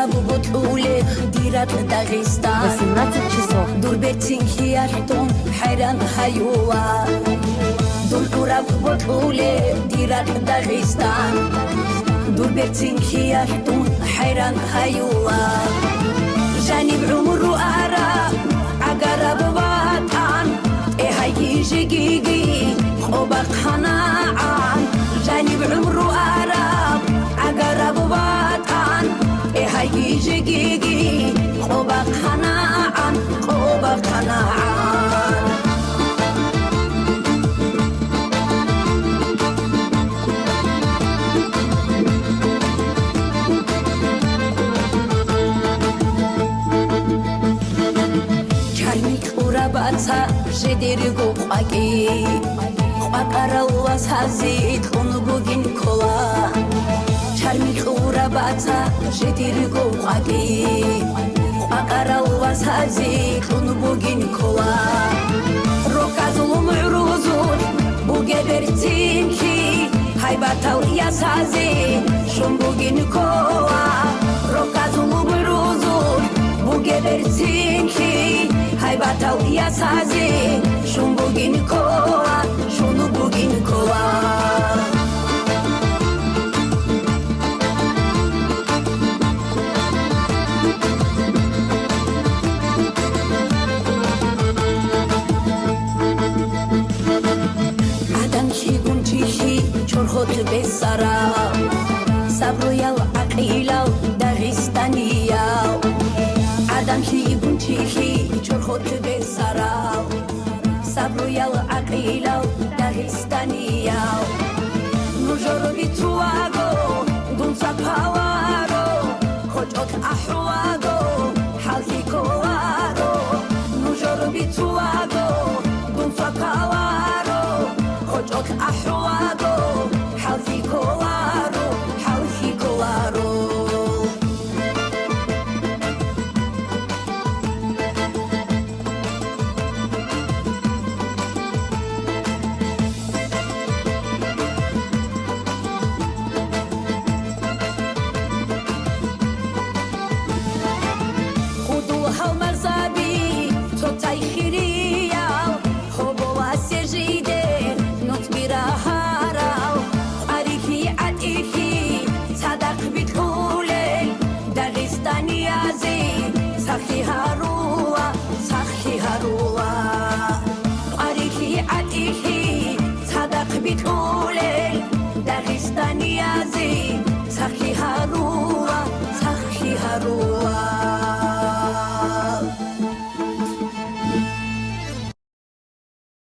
بطولة ديرات داغستان 18 часов. دوربتين خيارتون حيران هيوا دون بطولة ديرات داغستان دوربتين خيارتون حيران هيوا جانب عمر وآرا عقرب وطن هاي جيجي خوبك حناعان جانب عمر وآرا عقرب وطن هاي جيجي خوبك حناعان خوبك حناعان باتسا جديرغو قاكي قاقراوا سازيت خونبوغين كولا چارمي خورا باتسا جديرغو قاكي قاقراوا سازيت خونبوغين كولا روكازو معروزون بوغبرتين كي هايباتاو يا سازي شومبوغين كولا روكازو معروزون بوغبرتين كي هايباتاو يا سازي شومبوغين كولا شونوبوغين كولا عدن شيغون تيشي چورخوت بسارا سابرويا عقيلا داغستانيا عدن شيغون تيشي چورخوت بسارا سابرويا عقيلا داغستانيا نوجورو بيتواغو دون ساباوارو خوجوت احوال